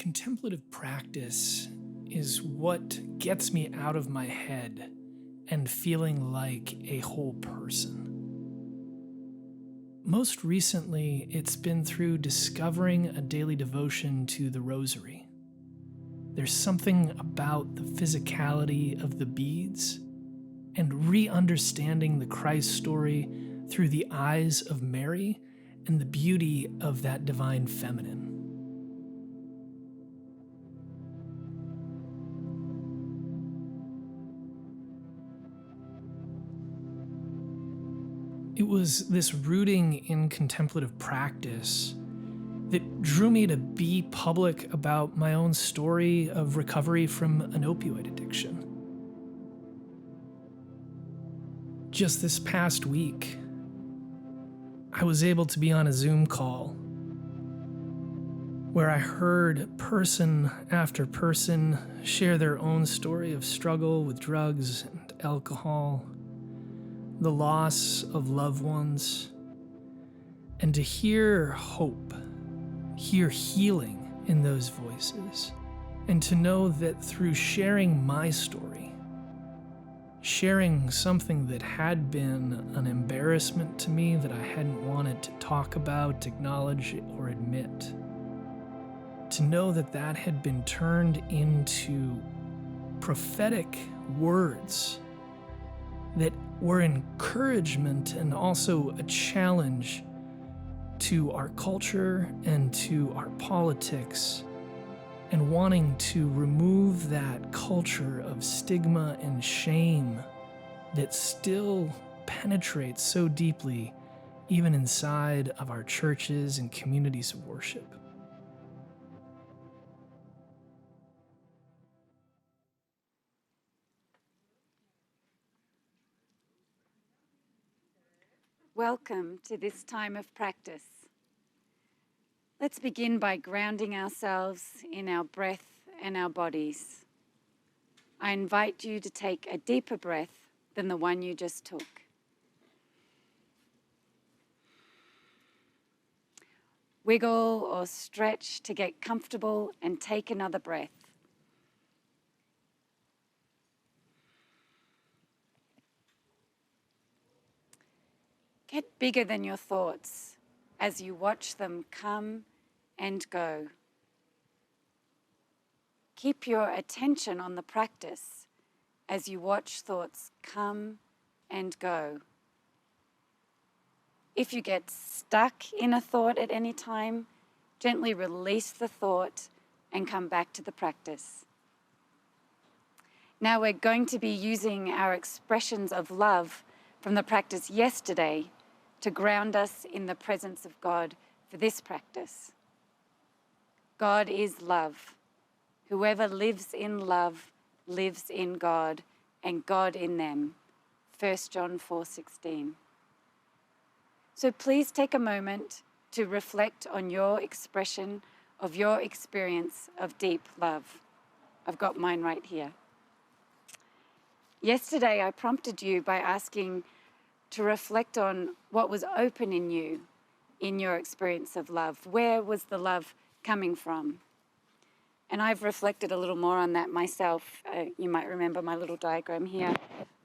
Contemplative practice is what gets me out of my head and feeling like a whole person. Most recently, it's been through discovering a daily devotion to the Rosary. There's something about the physicality of the beads and re-understanding the Christ story through the eyes of Mary and the beauty of that divine feminine. It was this rooting in contemplative practice that drew me to be public about my own story of recovery from an opioid addiction. Just this past week, I was able to be on a Zoom call where I heard person after person share their own story of struggle with drugs and alcohol, the loss of loved ones, and to hear hope, hear healing in those voices, and to know that through sharing my story, sharing something that had been an embarrassment to me that I hadn't wanted to talk about, acknowledge, or admit, to know that that had been turned into prophetic words that were encouragement and also a challenge to our culture and to our politics, and wanting to remove that culture of stigma and shame that still penetrates so deeply even inside of our churches and communities of worship. Welcome to this time of practice. Let's begin by grounding ourselves in our breath and our bodies. I invite you to take a deeper breath than the one you just took. Wiggle or stretch to get comfortable and take another breath. Get bigger than your thoughts as you watch them come and go. Keep your attention on the practice as you watch thoughts come and go. If you get stuck in a thought at any time, gently release the thought and come back to the practice. Now we're going to be using our expressions of love from the practice yesterday to ground us in the presence of God for this practice. God is love. Whoever lives in love lives in God, and God in them. 1 John 4:16. So please take a moment to reflect on your expression of your experience of deep love. I've got mine right here. Yesterday, I prompted you by asking to reflect on what was open in you in your experience of love. Where was the love coming from? And I've reflected a little more on that myself. You might remember my little diagram here,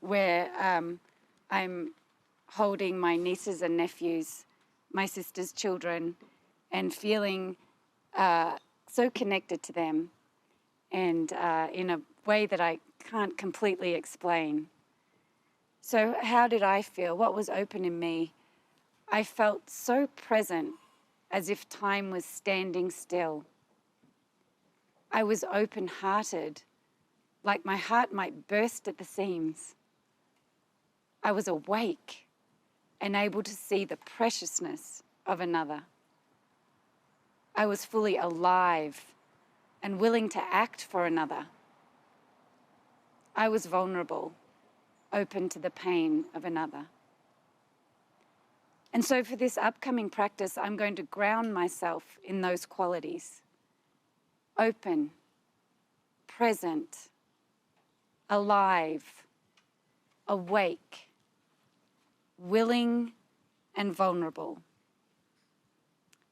where I'm holding my nieces and nephews, my sister's children, and feeling so connected to them, and in a way that I can't completely explain. So how did I feel? What was open in me? I felt so present, as if time was standing still. I was open-hearted, like my heart might burst at the seams. I was awake and able to see the preciousness of another. I was fully alive and willing to act for another. I was vulnerable, open to the pain of another. And so for this upcoming practice, I'm going to ground myself in those qualities. Open, present, alive, awake, willing, and vulnerable.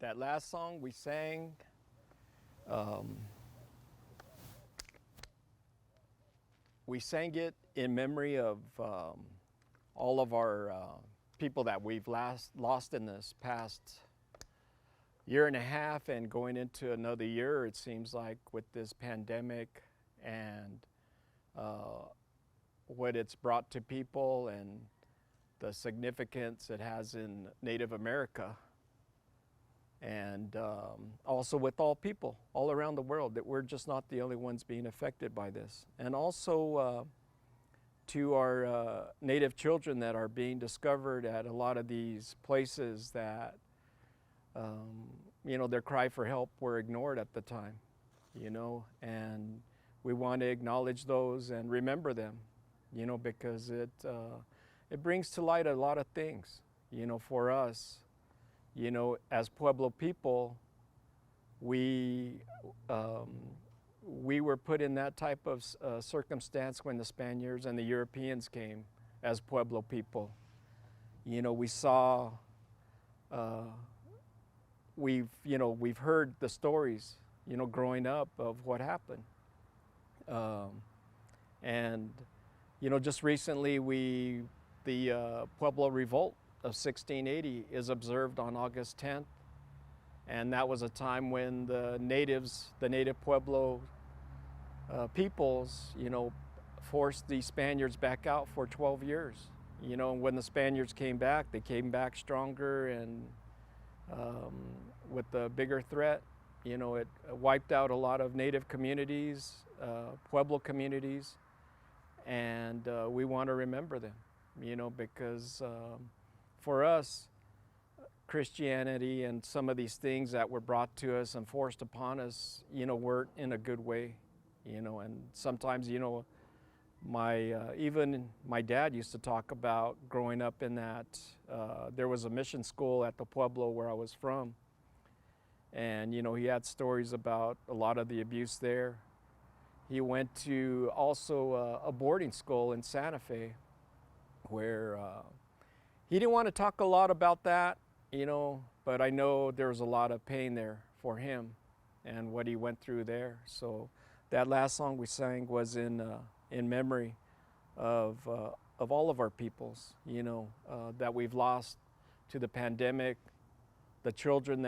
that last song we sang, we sang it in memory of all of our people that we've lost in this past year and a half and going into another year, it seems like, with this pandemic and what it's brought to people and the significance it has in Native America. And also with all people all around the world, that we're just not the only ones being affected by this. And also to our Native children that are being discovered at a lot of these places that, you know, their cry for help were ignored at the time, you know, and we want to acknowledge those and remember them, you know, because it brings to light a lot of things, you know, for us. You know, as Pueblo people, we were put in that type of circumstance when the Spaniards and the Europeans came as Pueblo people. You know, we saw, we've heard the stories, you know, growing up of what happened. And, you know, just recently the Pueblo Revolt of 1680 is observed on August 10th. And that was a time when the native Pueblo peoples, you know, forced the Spaniards back out for 12 years. You know, and when the Spaniards came back, they came back stronger and with a bigger threat. You know, it wiped out a lot of native communities, Pueblo communities, and we want to remember them, you know, because for us, Christianity and some of these things that were brought to us and forced upon us, you know, weren't in a good way, you know, and sometimes, you know, even my dad used to talk about growing up in that, there was a mission school at the Pueblo where I was from, and, you know, he had stories about a lot of the abuse there. He went to also a boarding school in Santa Fe where he didn't want to talk a lot about that, you know, but I know there was a lot of pain there for him and what he went through there. So that last song we sang was in memory of all of our peoples, you know, that we've lost to the pandemic, the children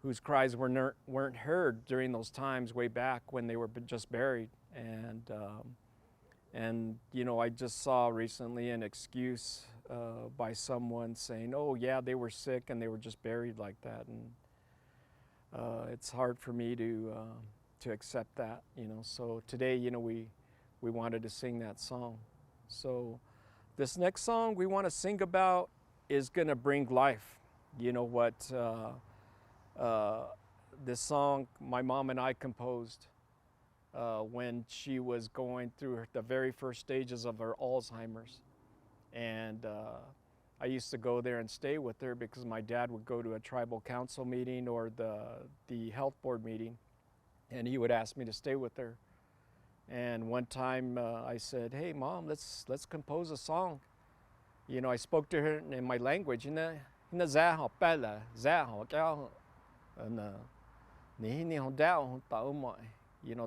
whose cries weren't heard during those times way back when they were just buried. And you know, I just saw recently an excuse by someone saying, oh yeah, they were sick and they were just buried like that. And it's hard for me to accept that, you know. So today, you know, we wanted to sing that song. So this next song we want to sing about is gonna bring life. You know what, this song my mom and I composed when she was going through the very first stages of her Alzheimer's. And I used to go there and stay with her because my dad would go to a tribal council meeting or the health board meeting, and he would ask me to stay with her. And one time I said, hey Mom, let's compose a song. You know, I spoke to her in my language, you know,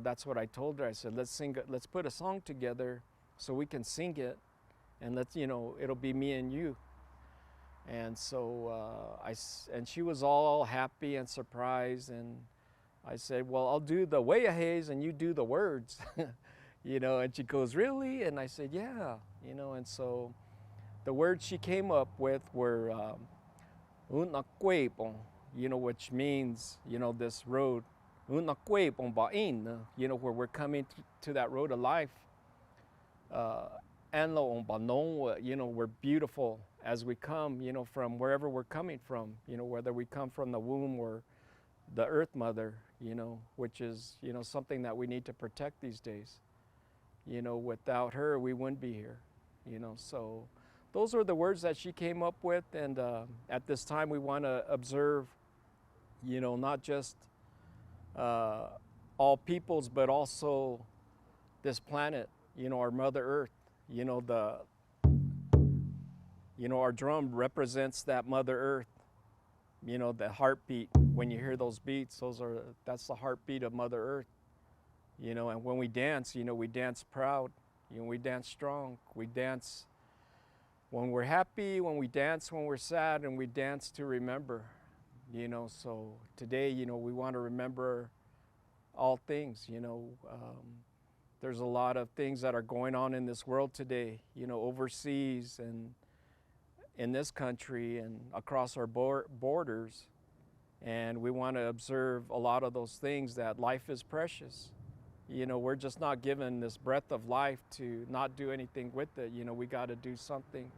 that's what I told her. I said, let's put a song together so we can sing it, and you know, it'll be me and you. And so and she was all happy and surprised, and I said, well, I'll do the way haze and you do the words. You know, and she goes, really? And I said, yeah, you know. And so the words she came up with were you know, which means, you know, this road, you know, where we're coming to that road of life. You know, we're beautiful as we come, you know, from wherever we're coming from, you know, whether we come from the womb or the earth mother, you know, which is, you know, something that we need to protect these days. You know, without her, we wouldn't be here, you know. So those are the words that she came up with. And at this time, we want to observe, you know, not just all peoples, but also this planet, you know, our Mother Earth. You know, our drum represents that Mother Earth, You know, the heartbeat, when you hear those beats, that's the heartbeat of Mother Earth. You know, and when we dance, you know, we dance proud, you know, we dance strong, we dance when we're happy, when we dance when we're sad, and we dance to remember, you know. So today, you know, we want to remember all things, you know. There's a lot of things that are going on in this world today, you know, overseas and in this country and across our borders. And we want to observe a lot of those things, that life is precious. You know, we're just not given this breath of life to not do anything with it. You know, we got to do something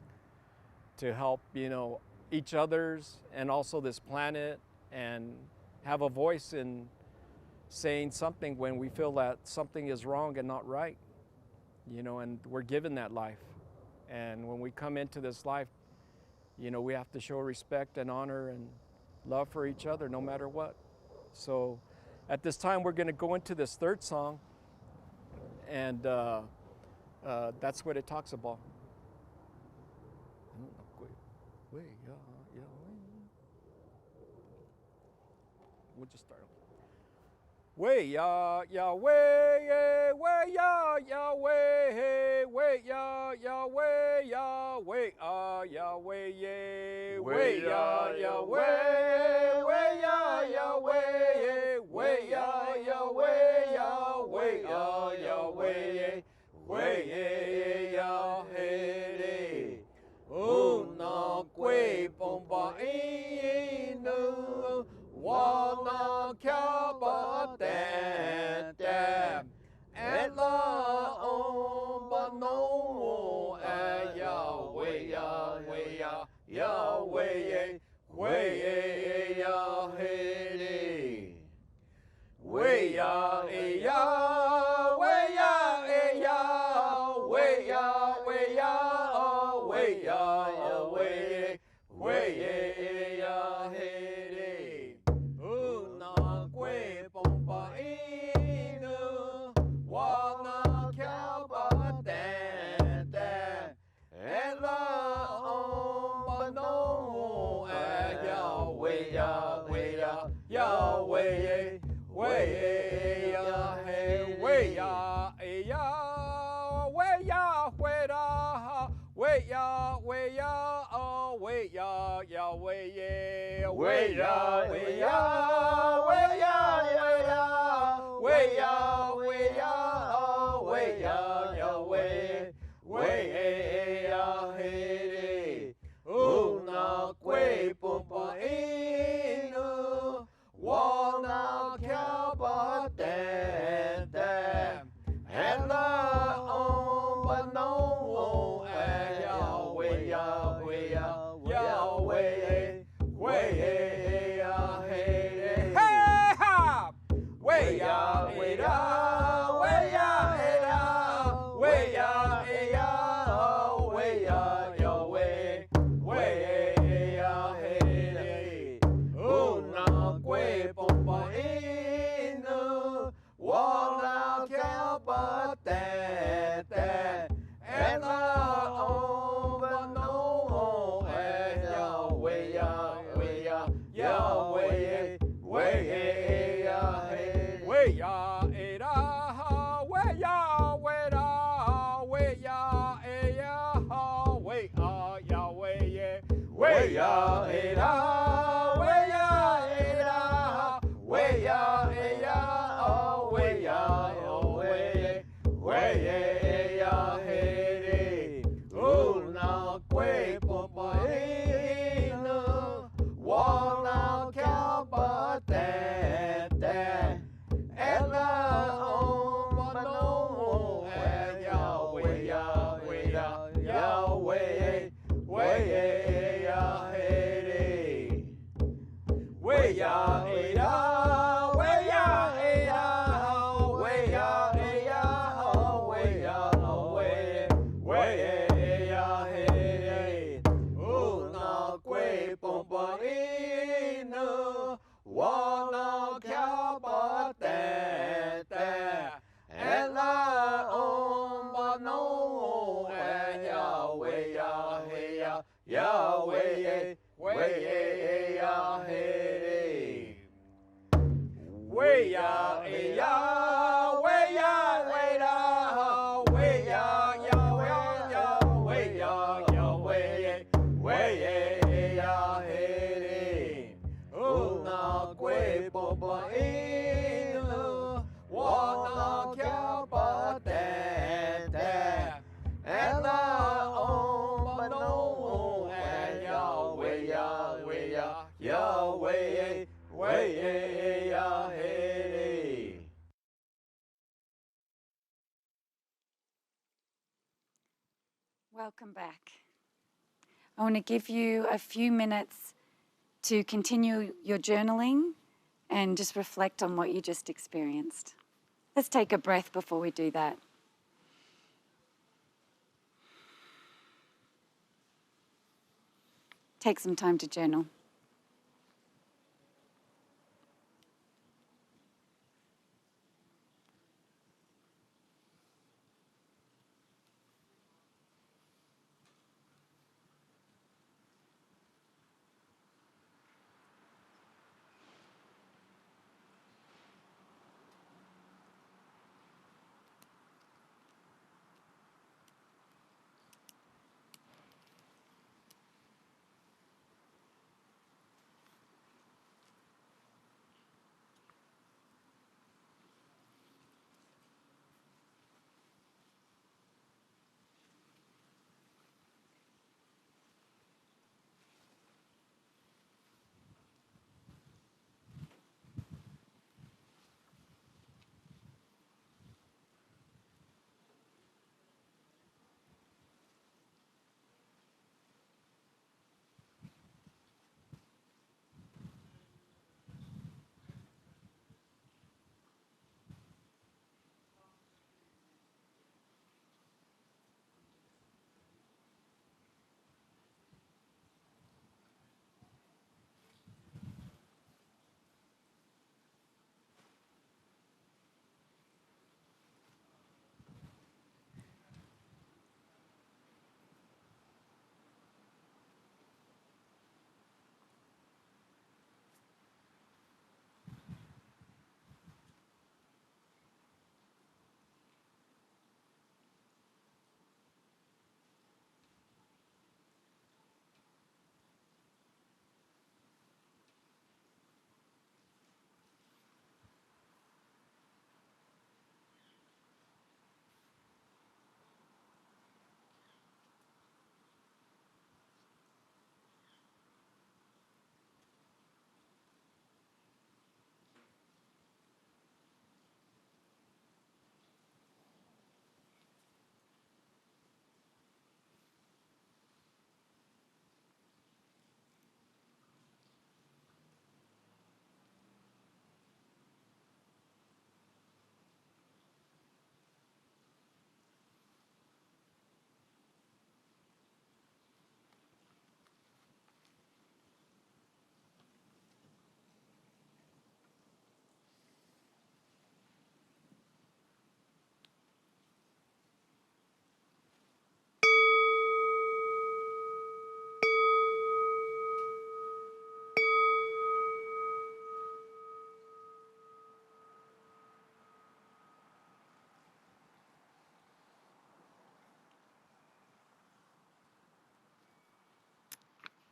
to help, you know, each other's and also this planet, and have a voice in saying something when we feel that something is wrong and not right. You know, and we're given that life. And when we come into this life, you know, we have to show respect and honor and love for each other no matter what. So at this time, we're going to go into this third song, and that's what it talks about. We'll just start. Way ya ya way way ya ya way way ya ya way ya way ya way ya way ya ya way way ya ya way way ya ya way ya way ya way way ya hey una quay bomba inu wanna kaba dan dan and la on but no ya way ya way ya ya way way ya hey way ya ya way ya ya way ya way ya way ya way way ya hey una que bomba inu wanna kaba dan dan and la on no ya way ya way ya ya way way ya hey way ya ya way ya way da way ya way ya way ya ya way ya way ya way ya way ya way ya way ya way ya ya way way ya hey una que pompa inu wanna kaba dan dan and la on but no ya way ya way ya ya way way ya hey hey ha way ya way ya way ya way ya way ya ya way way ya hey una que pompa inu wanna kaba dan dan and la on but no ya way ya way ya ya way way ya hey way ya da way ya way da way ya way ya way way ya da way ya da way ya way ya way ya hey una que pompa inu wanna kaba dan dan and la on no ya way ya way ya way way ya hey way ya da way ya way ya way way ya hey una que pompa inu wanna kaba dan dan and la on but no ya way ya hey ya way ya hey way ya, hey ya, way ya, way da, way ya, ya, way ya, way ya, hey, oh na quê bò bò in, wa na kia ba te te, and la on ba no, and ya, way ya, ya, way ya, hey. Welcome back. I want to give you a few minutes to continue your journaling and just reflect on what you just experienced. Let's take a breath before we do that. Take some time to journal.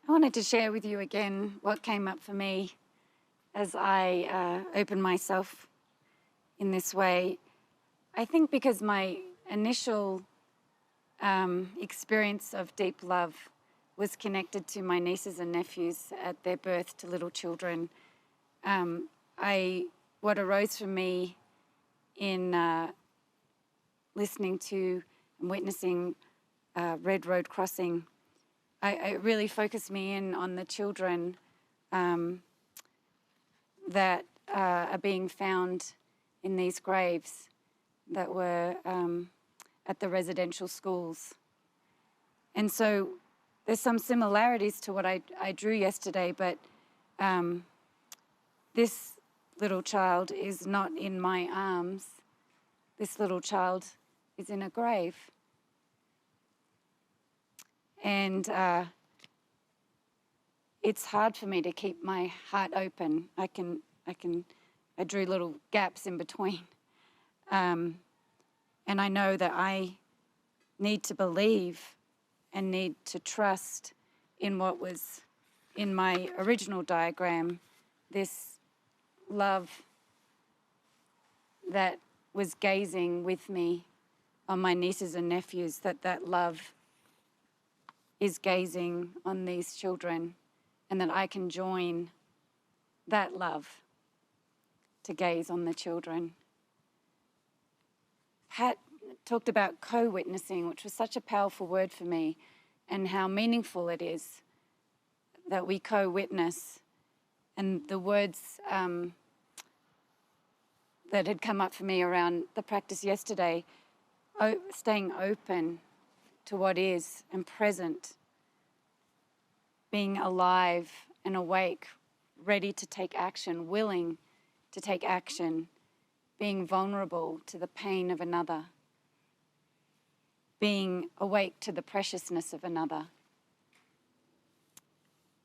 I wanted to share with you again what came up for me as I opened myself in this way. I think because my initial experience of deep love was connected to my nieces and nephews at their birth to little children. What arose for me in listening to and witnessing Red Road Crossing, it really focused me in on the children that are being found in these graves that were at the residential schools. And so there's some similarities to what I drew yesterday, but this little child is not in my arms. This little child is in a grave. And it's hard for me to keep my heart open. I can I drew little gaps in between. And I know that I need to believe and need to trust in what was in my original diagram, this love that was gazing with me on my nieces and nephews, that love is gazing on these children, and that I can join that love to gaze on the children. Pat talked about co-witnessing, which was such a powerful word for me, and how meaningful it is that we co-witness. And the words that had come up for me around the practice yesterday, staying open to what is and present, being alive and awake, ready to take action, willing to take action, being vulnerable to the pain of another, being awake to the preciousness of another.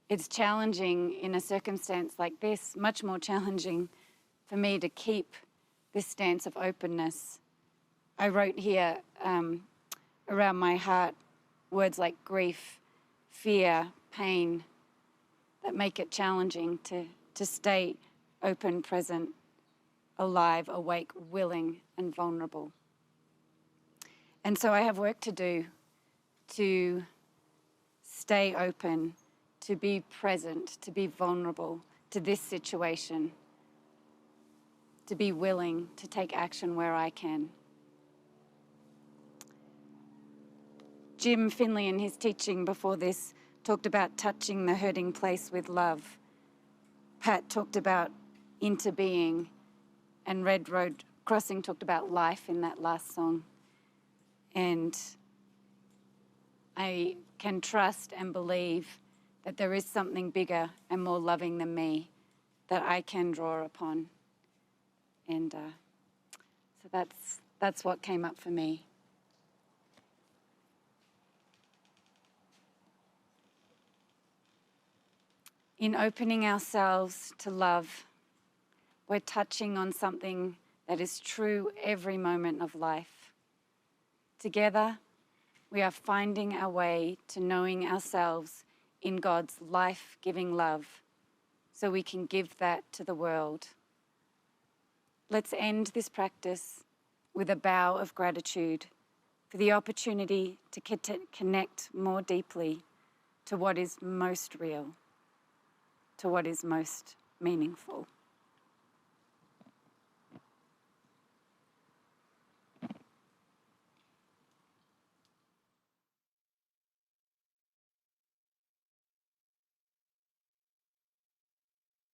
It's challenging in a circumstance like this, much more challenging for me to keep this stance of openness. I wrote here around my heart words like grief, fear, pain, that make it challenging to stay open, present, alive, awake, willing, and vulnerable. And so I have work to do to stay open, to be present, to be vulnerable to this situation, to be willing to take action where I can. Jim Finley, in his teaching before this, talked about touching the hurting place with love. Pat talked about interbeing, and Red Road Crossing talked about life in that last song. And I can trust and believe that there is something bigger and more loving than me that I can draw upon. And so that's what came up for me. In opening ourselves to love, we're touching on something that is true every moment of life. Together, we are finding our way to knowing ourselves in God's life-giving love, so we can give that to the world. Let's end this practice with a bow of gratitude for the opportunity to connect more deeply to what is most real, to what is most meaningful.